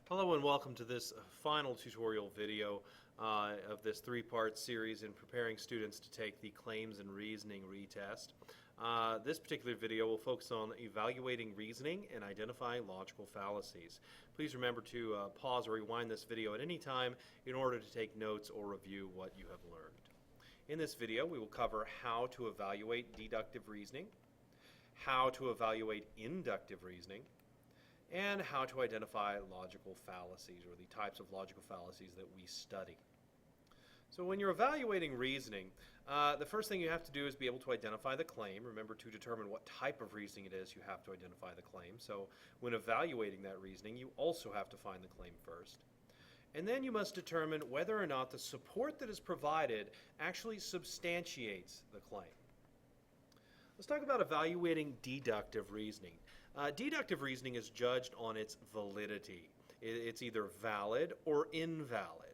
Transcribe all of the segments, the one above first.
Hello and welcome to this final tutorial video of this three-part series in preparing students to take the Claims and Reasoning retest. This particular video will focus on evaluating reasoning and identifying logical fallacies. Please remember to pause or rewind this video at any time in order to take notes or review what you have learned. In this video we will cover how to evaluate deductive reasoning, how to evaluate inductive reasoning, and how to identify logical fallacies, or the types of logical fallacies that we study. So when you're evaluating reasoning, the first thing you have to do is be able to identify the claim. Remember, to determine what type of reasoning it is, you have to identify the claim. So when evaluating that reasoning, you also have to find the claim first. And then you must determine whether or not the support that is provided actually substantiates the claim. Let's talk about evaluating deductive reasoning. Deductive reasoning is judged on its validity. It's either valid or invalid.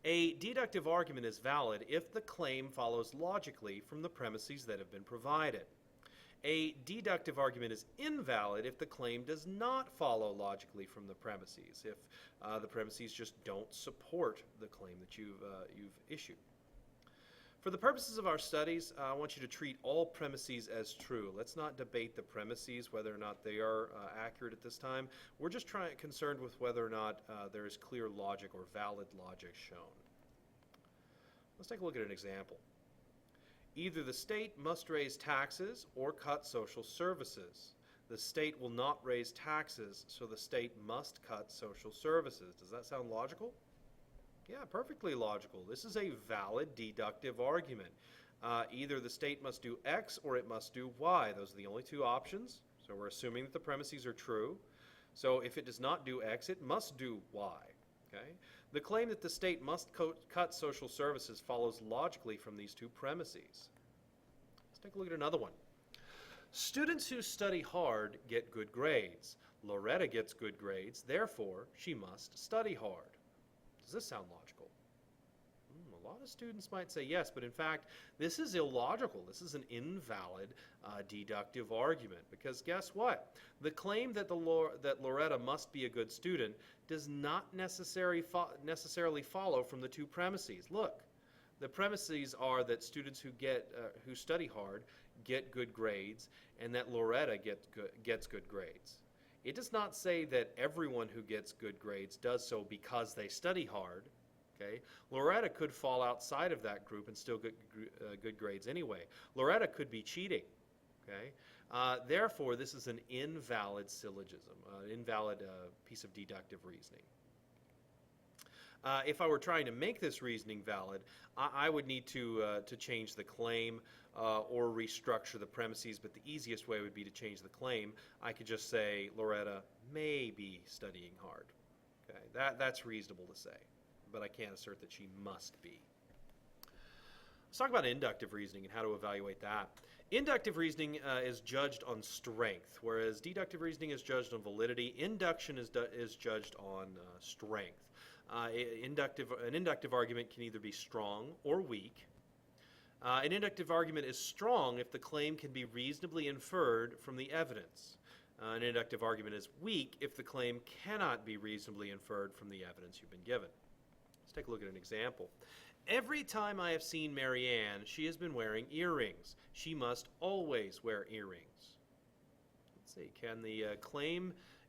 A deductive argument is valid if the claim follows logically from the premises that have been provided. A deductive argument is invalid if the claim does not follow logically from the premises, if the premises just don't support the claim that you've issued. For the purposes of our studies, I want you to treat all premises as true. Let's not debate the premises, whether or not they are accurate at this time. We're just concerned with whether or not there is clear logic or valid logic shown. Let's take a look at an example. Either the state must raise taxes or cut social services. The state will not raise taxes, so the state must cut social services. Does that sound logical? Yeah, perfectly logical. This is a valid deductive argument. Either the state must do X or it must do Y. Those are the only two options. So we're assuming that the premises are true. So if it does not do X, it must do Y. Okay? The claim that the state must cut social services follows logically from these two premises. Let's take a look at another one. Students who study hard get good grades. Loretta gets good grades, therefore she must study hard. Does this sound logical? A lot of students might say yes, but in fact, this is illogical. This is an invalid deductive argument, because guess what? The claim that Loretta must be a good student does not necessarily follow from the two premises. Look, the premises are that students who study hard get good grades, and that Loretta gets good grades. It does not say that everyone who gets good grades does so because they study hard. Okay? Loretta could fall outside of that group and still get good grades anyway. Loretta could be cheating. Okay? Therefore, this is an invalid syllogism, an invalid piece of deductive reasoning. If I were trying to make this reasoning valid, I would need to change the claim or restructure the premises, but the easiest way would be to change the claim. I could just say Loretta may be studying hard. Okay, that's reasonable to say, but I can't assert that she must be. Let's talk about inductive reasoning and how to evaluate that. Inductive reasoning is judged on strength, whereas deductive reasoning is judged on validity. Induction is judged on strength. An inductive argument can either be strong or weak. An inductive argument is strong if the claim can be reasonably inferred from the evidence. An inductive argument is weak if the claim cannot be reasonably inferred from the evidence you've been given. Let's take a look at an example. Every time I have seen Marianne, she has been wearing earrings. She must always wear earrings. Let's see,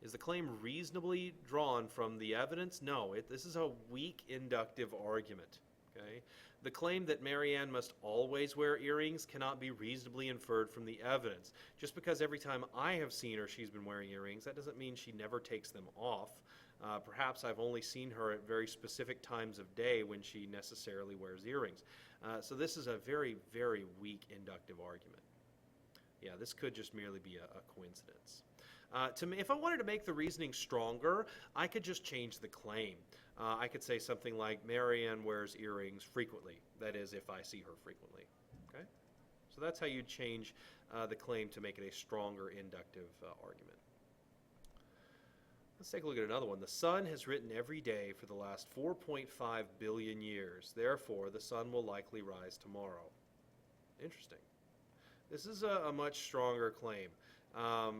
is the claim reasonably drawn from the evidence? No, this is a weak inductive argument. Okay? The claim that Marianne must always wear earrings cannot be reasonably inferred from the evidence. Just because every time I have seen her she's been wearing earrings, that doesn't mean she never takes them off. Perhaps I've only seen her at very specific times of day when she necessarily wears earrings. So this is a very, very weak inductive argument. Yeah, this could just merely be a coincidence. If I wanted to make the reasoning stronger, I could just change the claim. I could say something like, Marianne wears earrings frequently. That is, if I see her frequently. Okay? So that's how you change the claim to make it a stronger inductive argument. Let's take a look at another one. The sun has risen every day for the last 4.5 billion years. Therefore, the sun will likely rise tomorrow. Interesting. This is a much stronger claim.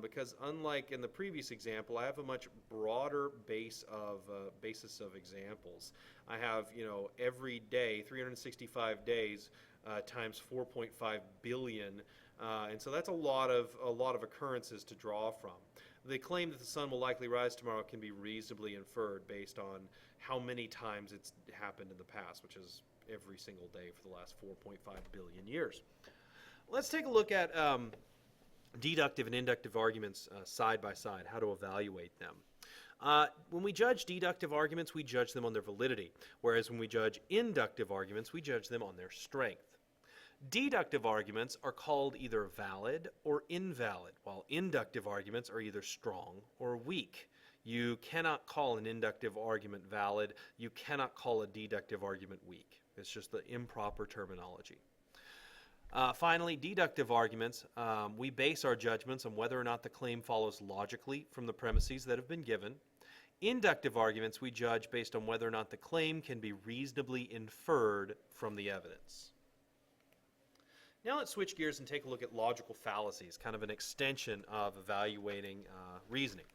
because unlike in the previous example, I have a much broader basis of examples. I have, every day, 365 days times 4.5 billion, and so that's a lot of occurrences to draw from. The claim that the sun will likely rise tomorrow can be reasonably inferred based on how many times it's happened in the past, which is every single day for the last 4.5 billion years. Let's take a look at deductive and inductive arguments side by side, how to evaluate them. When we judge deductive arguments, we judge them on their validity, whereas when we judge inductive arguments, we judge them on their strength. Deductive arguments are called either valid or invalid, while inductive arguments are either strong or weak. You cannot call an inductive argument valid. You cannot call a deductive argument weak. It's just the improper terminology. Finally, deductive arguments, we base our judgments on whether or not the claim follows logically from the premises that have been given. Inductive arguments we judge based on whether or not the claim can be reasonably inferred from the evidence. Now let's switch gears and take a look at logical fallacies, kind of an extension of evaluating reasoning.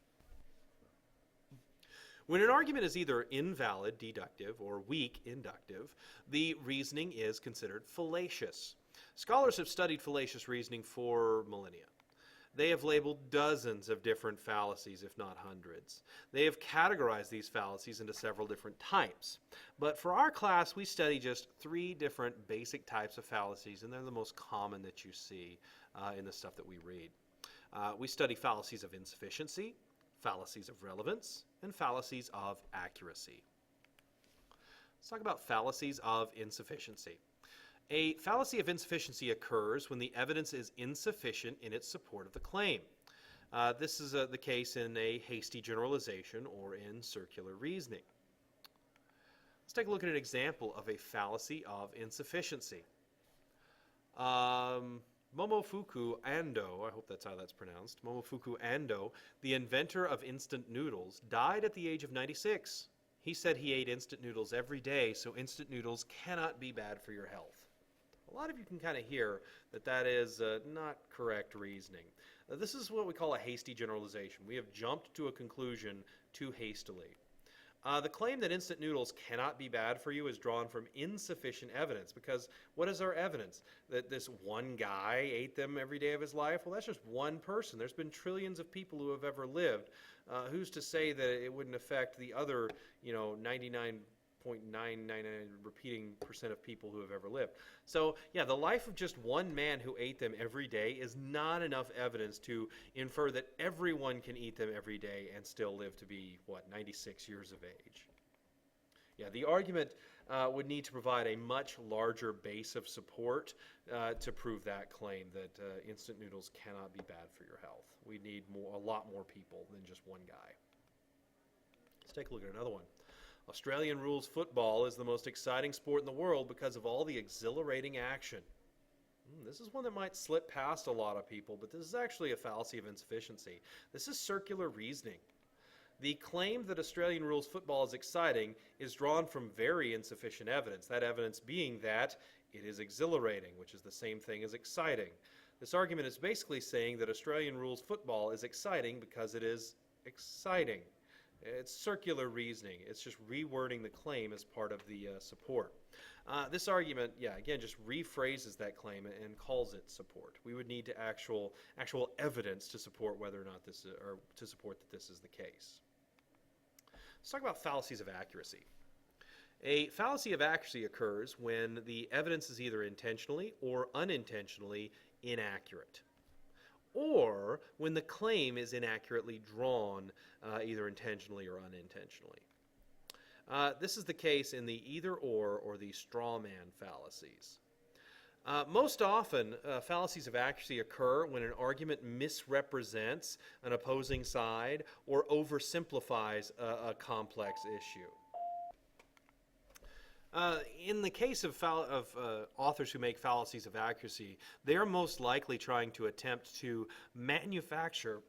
When an argument is either invalid, deductive, or weak, inductive, the reasoning is considered fallacious. Scholars have studied fallacious reasoning for millennia. They have labeled dozens of different fallacies, if not hundreds. They have categorized these fallacies into several different types. But for our class, we study just 3 different basic types of fallacies, and they're the most common that you see in the stuff that we read. We study fallacies of insufficiency, fallacies of relevance, and fallacies of accuracy. Let's talk about fallacies of insufficiency. A fallacy of insufficiency occurs when the evidence is insufficient in its support of the claim. This is the case in a hasty generalization or in circular reasoning. Let's take a look at an example of a fallacy of insufficiency. Momofuku Ando, I hope that's how that's pronounced, Momofuku Ando, the inventor of instant noodles, died at the age of 96. He said he ate instant noodles every day, so instant noodles cannot be bad for your health. A lot of you can kind of hear that that is not correct reasoning. This is what we call a hasty generalization. We have jumped to a conclusion too hastily. The claim that instant noodles cannot be bad for you is drawn from insufficient evidence, because what is our evidence? That this one guy ate them every day of his life? Well, that's just one person. There's been trillions of people who have ever lived. Who's to say that it wouldn't affect the other, 99.999 repeating percent of people who have ever lived? So yeah, the life of just one man who ate them every day is not enough evidence to infer that everyone can eat them every day and still live to be, 96 years of age. Yeah, the argument would need to provide a much larger base of support to prove that claim that instant noodles cannot be bad for your health. We need a lot more people than just one guy. Let's take a look at another one. Australian rules football is the most exciting sport in the world because of all the exhilarating action. This is one that might slip past a lot of people, but this is actually a fallacy of insufficiency. This is circular reasoning. The claim that Australian rules football is exciting is drawn from very insufficient evidence, that evidence being that it is exhilarating, which is the same thing as exciting. This argument is basically saying that Australian rules football is exciting because it is exciting. It's circular reasoning. It's just rewording the claim as part of the support. This argument, again, just rephrases that claim and calls it support. We would need to actual evidence to support whether or not this is, or to support that this is the case. Let's talk about fallacies of accuracy. A fallacy of accuracy occurs when the evidence is either intentionally or unintentionally inaccurate, or when the claim is inaccurately drawn, either intentionally or unintentionally. This is the case in the either-or the straw man fallacies. Most often, fallacies of accuracy occur when an argument misrepresents an opposing side or oversimplifies a complex issue. In the case of authors who make fallacies of accuracy, they are most likely trying to attempt to manufacture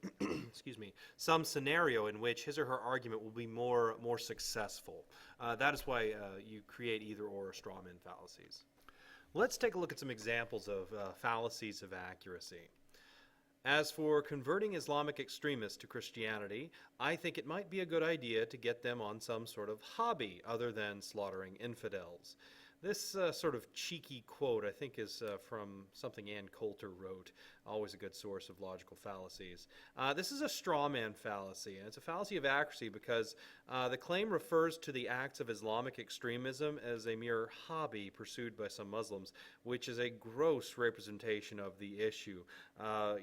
some scenario in which his or her argument will be more successful. That is why you create either-or straw man fallacies. Let's take a look at some examples of fallacies of accuracy. As for converting Islamic extremists to Christianity, I think it might be a good idea to get them on some sort of hobby other than slaughtering infidels. This sort of cheeky quote, I think, is from something Ann Coulter wrote, always a good source of logical fallacies. This is a straw man fallacy, and it's a fallacy of accuracy because the claim refers to the acts of Islamic extremism as a mere hobby pursued by some Muslims, which is a gross representation of the issue.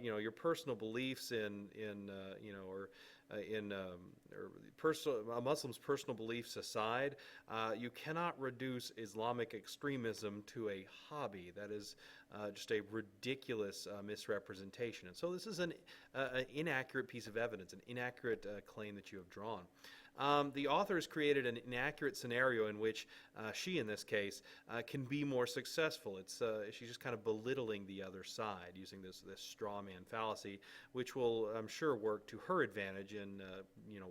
Your personal beliefs a Muslim's personal beliefs aside, you cannot reduce Islamic extremism to a hobby. That is just a ridiculous misrepresentation. And so this is an inaccurate piece of evidence, an inaccurate claim that you have drawn. The author has created an inaccurate scenario in which she, in this case, can be more successful. She's just kind of belittling the other side using this straw man fallacy, which will, I'm sure, work to her advantage in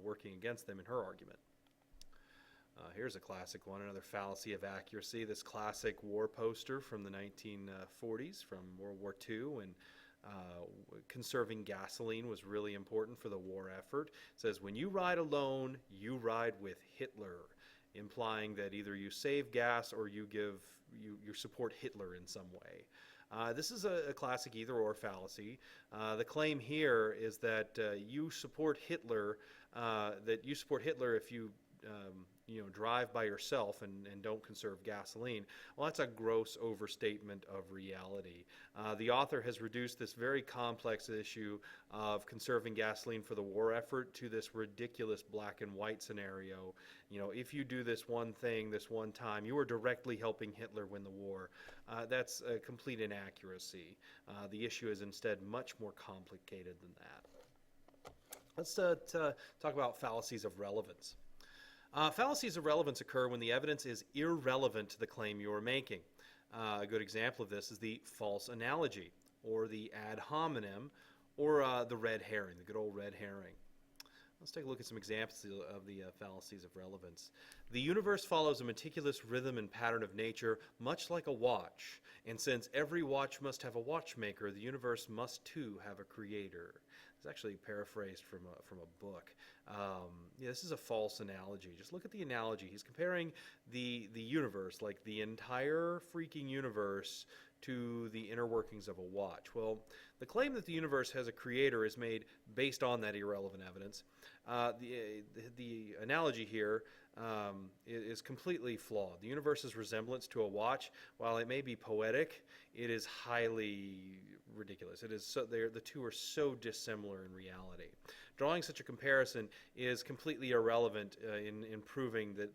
working against them in her argument. Here's a classic one, another fallacy of accuracy. This classic war poster from the 1940s, from World War II, when conserving gasoline was really important for the war effort. It says, when you ride alone, you ride with Hitler, implying that either you save gas or you support Hitler in some way. This is a classic either-or fallacy. The claim here is that you support Hitler if you drive by yourself and don't conserve gasoline. Well, that's a gross overstatement of reality. The author has reduced this very complex issue of conserving gasoline for the war effort to this ridiculous black and white scenario. If you do this one thing this one time, you are directly helping Hitler win the war. That's a complete inaccuracy. The issue is instead much more complicated than that. Let's talk about fallacies of relevance. Fallacies of relevance occur when the evidence is irrelevant to the claim you are making. A good example of this is the false analogy, or the ad hominem, or the red herring, the good old red herring. Let's take a look at some examples of the fallacies of relevance. The universe follows a meticulous rhythm and pattern of nature, much like a watch. And since every watch must have a watchmaker, the universe must too have a creator. It's actually paraphrased from a book. This is a false analogy. Just look at the analogy. He's comparing the universe, like the entire freaking universe, to the inner workings of a watch. Well, the claim that the universe has a creator is made based on that irrelevant evidence. The analogy here is completely flawed. The universe's resemblance to a watch, while it may be poetic, it is highly ridiculous. It is the two are so dissimilar in reality. Drawing such a comparison is completely irrelevant in proving that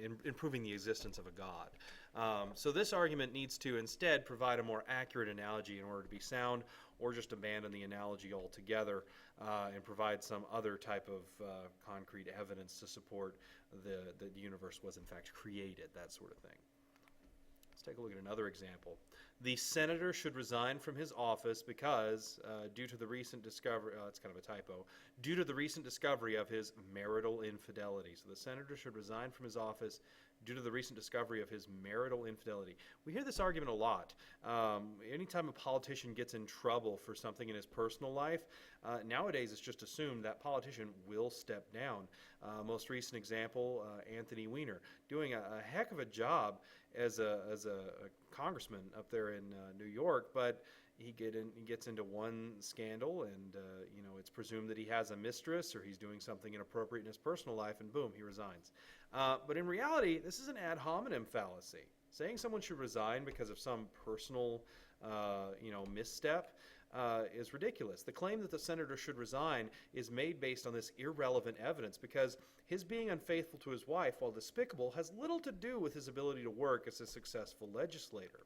in proving the existence of a God. So this argument needs to instead provide a more accurate analogy in order to be sound, or just abandon the analogy altogether and provide some other type of concrete evidence to support that the universe was in fact created, that sort of thing. Let's take a look at another example. The senator should resign from his office because, due to the recent discovery, it's kind of a typo, due to the recent discovery of his marital infidelity. So the senator should resign from his office due to the recent discovery of his marital infidelity. We hear this argument a lot. Anytime a politician gets in trouble for something in his personal life, nowadays it's just assumed that politician will step down. Most recent example, Anthony Weiner, doing a heck of a job as a congressman up there in New York, but he gets into one scandal, and it's presumed that he has a mistress or he's doing something inappropriate in his personal life, and boom, he resigns. But in reality, this is an ad hominem fallacy. Saying someone should resign because of some personal, misstep is ridiculous. The claim that the senator should resign is made based on this irrelevant evidence because his being unfaithful to his wife, while despicable, has little to do with his ability to work as a successful legislator.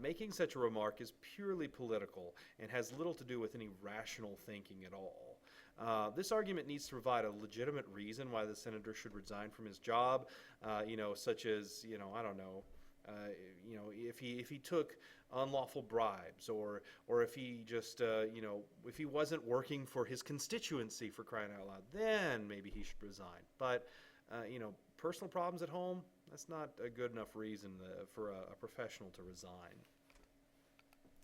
Making such a remark is purely political and has little to do with any rational thinking at all. This argument needs to provide a legitimate reason why the senator should resign from his job, such as, if he took unlawful bribes, or if he just, if he wasn't working for his constituency, for crying out loud, then maybe he should resign. But, personal problems at home, that's not a good enough reason for a professional to resign.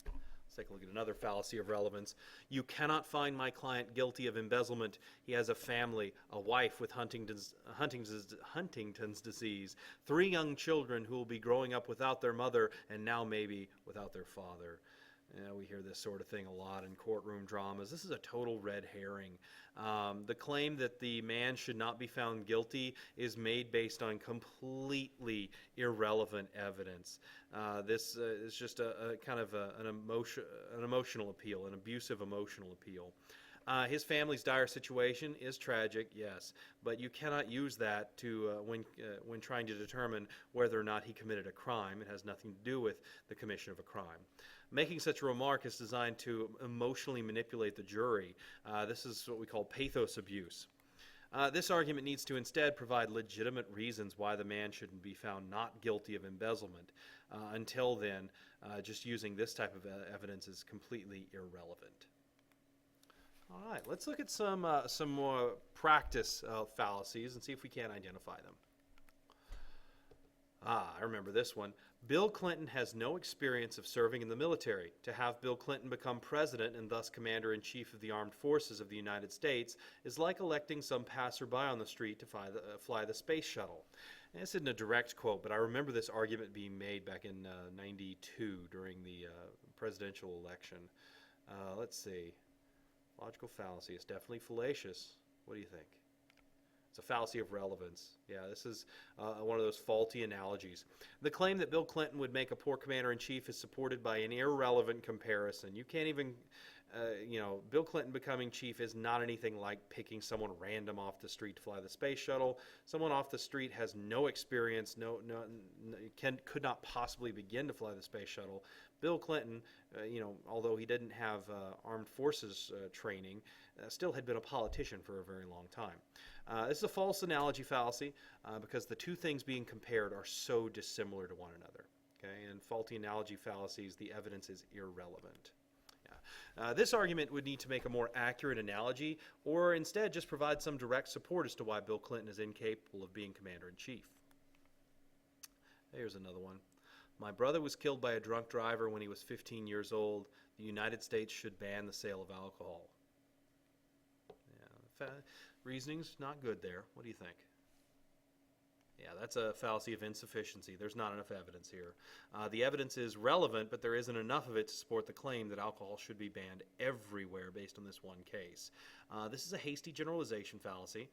Let's take a look at another fallacy of relevance. You cannot find my client guilty of embezzlement. He has a family, a wife with Huntington's disease, 3 young children who will be growing up without their mother and now maybe without their father. We hear this sort of thing a lot in courtroom dramas. This is a total red herring. The claim that the man should not be found guilty is made based on completely irrelevant evidence. This is just a kind of an emotional appeal, an abusive emotional appeal. His family's dire situation is tragic, yes, but you cannot use that to when trying to determine whether or not he committed a crime. It has nothing to do with the commission of a crime. Making such a remark is designed to emotionally manipulate the jury. This is what we call pathos abuse. This argument needs to instead provide legitimate reasons why the man shouldn't be found not guilty of embezzlement. Until then, just using this type of evidence is completely irrelevant. All right, let's look at some more practice fallacies and see if we can identify them. I remember this one. Bill Clinton has no experience of serving in the military. To have Bill Clinton become president and thus commander-in-chief of the armed forces of the United States is like electing some passerby on the street to fly the space shuttle. And this isn't a direct quote, but I remember this argument being made back in '92 during the presidential election. Let's see. Logical fallacy. It's definitely fallacious. What do you think? It's a fallacy of relevance. Yeah, this is one of those faulty analogies. The claim that Bill Clinton would make a poor commander-in-chief is supported by an irrelevant comparison. You can't even, Bill Clinton becoming chief is not anything like picking someone random off the street to fly the space shuttle. Someone off the street has no experience, could not possibly begin to fly the space shuttle. Bill Clinton, although he didn't have armed forces training, still had been a politician for a very long time. This is a false analogy fallacy because the two things being compared are so dissimilar to one another. Okay, and faulty analogy fallacies, the evidence is irrelevant. This argument would need to make a more accurate analogy, or instead just provide some direct support as to why Bill Clinton is incapable of being commander-in-chief. Here's another one. My brother was killed by a drunk driver when he was 15 years old. The United States should ban the sale of alcohol. Yeah, reasoning's not good there. What do you think? Yeah, that's a fallacy of insufficiency. There's not enough evidence here. The evidence is relevant, but there isn't enough of it to support the claim that alcohol should be banned everywhere based on this one case. This is a hasty generalization fallacy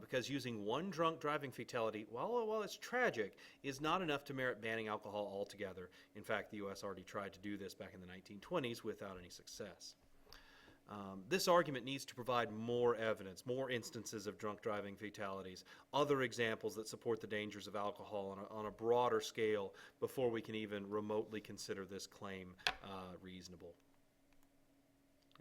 because using one drunk driving fatality, while it's tragic, is not enough to merit banning alcohol altogether. In fact, the U.S. already tried to do this back in the 1920s without any success. This argument needs to provide more evidence, more instances of drunk driving fatalities, other examples that support the dangers of alcohol on a broader scale before we can even remotely consider this claim reasonable.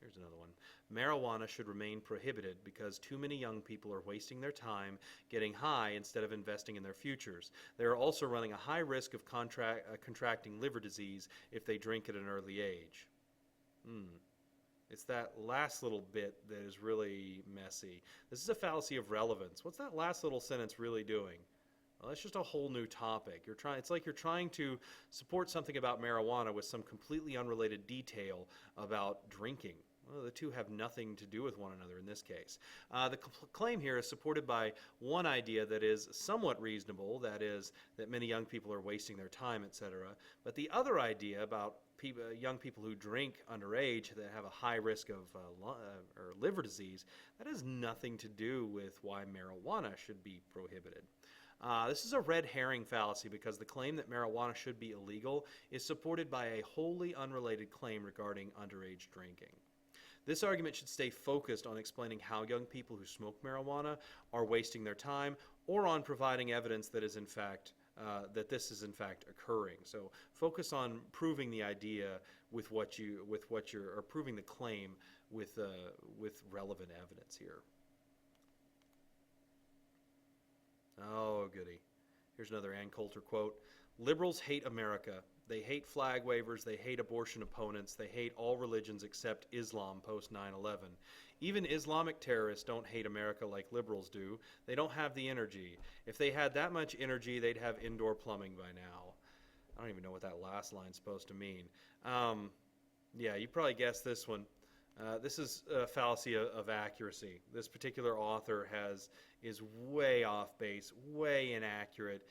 Here's another one. Marijuana should remain prohibited because too many young people are wasting their time getting high instead of investing in their futures. They are also running a high risk of contracting liver disease if they drink at an early age. It's that last little bit that is really messy. This is a fallacy of relevance. What's that last little sentence really doing? Well, that's just a whole new topic. It's like you're trying to support something about marijuana with some completely unrelated detail about drinking. Well, the two have nothing to do with one another in this case. The claim here is supported by one idea that is somewhat reasonable, that is, that many young people are wasting their time, etc. But the other idea about young people who drink underage that have a high risk of or liver disease, that has nothing to do with why marijuana should be prohibited. This is a red herring fallacy because the claim that marijuana should be illegal is supported by a wholly unrelated claim regarding underage drinking. This argument should stay focused on explaining how young people who smoke marijuana are wasting their time, or on providing evidence that is in fact this is in fact occurring. So focus on proving the idea or proving the claim with relevant evidence here. Oh, goody. Here's another Ann Coulter quote. Liberals hate America. They hate flag wavers, they hate abortion opponents, they hate all religions except Islam post 9/11. Even Islamic terrorists don't hate America like liberals do. They don't have the energy. If they had that much energy, they'd have indoor plumbing by now. I don't even know what that last line's supposed to mean. Yeah, you probably guessed this one. This is a fallacy of accuracy. This particular author is way off base, way inaccurate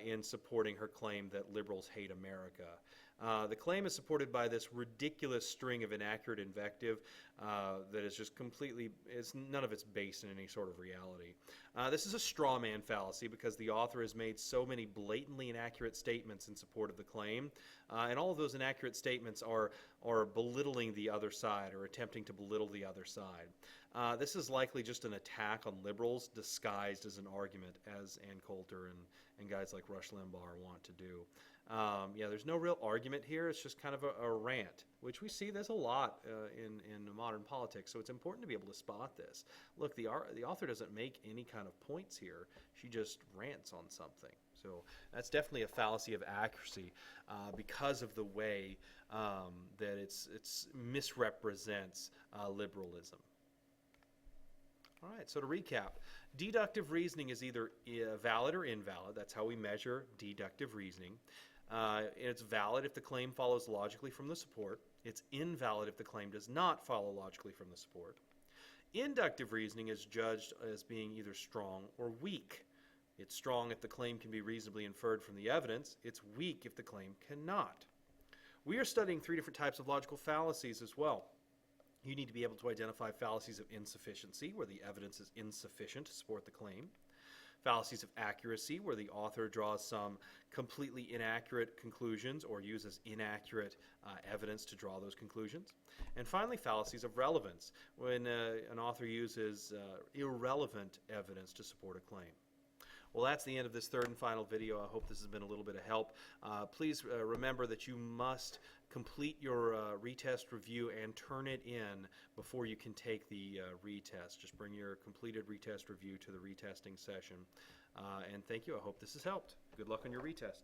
in supporting her claim that liberals hate America. The claim is supported by this ridiculous string of inaccurate invective that is just completely, none of it's based in any sort of reality. This is a straw man fallacy because the author has made so many blatantly inaccurate statements in support of the claim, and all of those inaccurate statements are belittling the other side or attempting to belittle the other side. This is likely just an attack on liberals disguised as an argument, as Ann Coulter and guys like Rush Limbaugh want to do. Yeah, there's no real argument here. It's just kind of a rant, which we see there's a lot in modern politics. So it's important to be able to spot this. Look, the author doesn't make any kind of points here. She just rants on something. So that's definitely a fallacy of accuracy because of the way that it's misrepresents liberalism. All right, so to recap, deductive reasoning is either valid or invalid. That's how we measure deductive reasoning. It's valid if the claim follows logically from the support. It's invalid if the claim does not follow logically from the support. Inductive reasoning is judged as being either strong or weak. It's strong if the claim can be reasonably inferred from the evidence. It's weak if the claim cannot. We are studying 3 different types of logical fallacies as well. You need to be able to identify fallacies of insufficiency, where the evidence is insufficient to support the claim. Fallacies of accuracy, where the author draws some completely inaccurate conclusions or uses inaccurate evidence to draw those conclusions. And finally, fallacies of relevance, when an author uses irrelevant evidence to support a claim. Well, that's the end of this third and final video. I hope this has been a little bit of help. Please remember that you must complete your retest review and turn it in before you can take the retest. Just bring your completed retest review to the retesting session. And thank you. I hope this has helped. Good luck on your retest.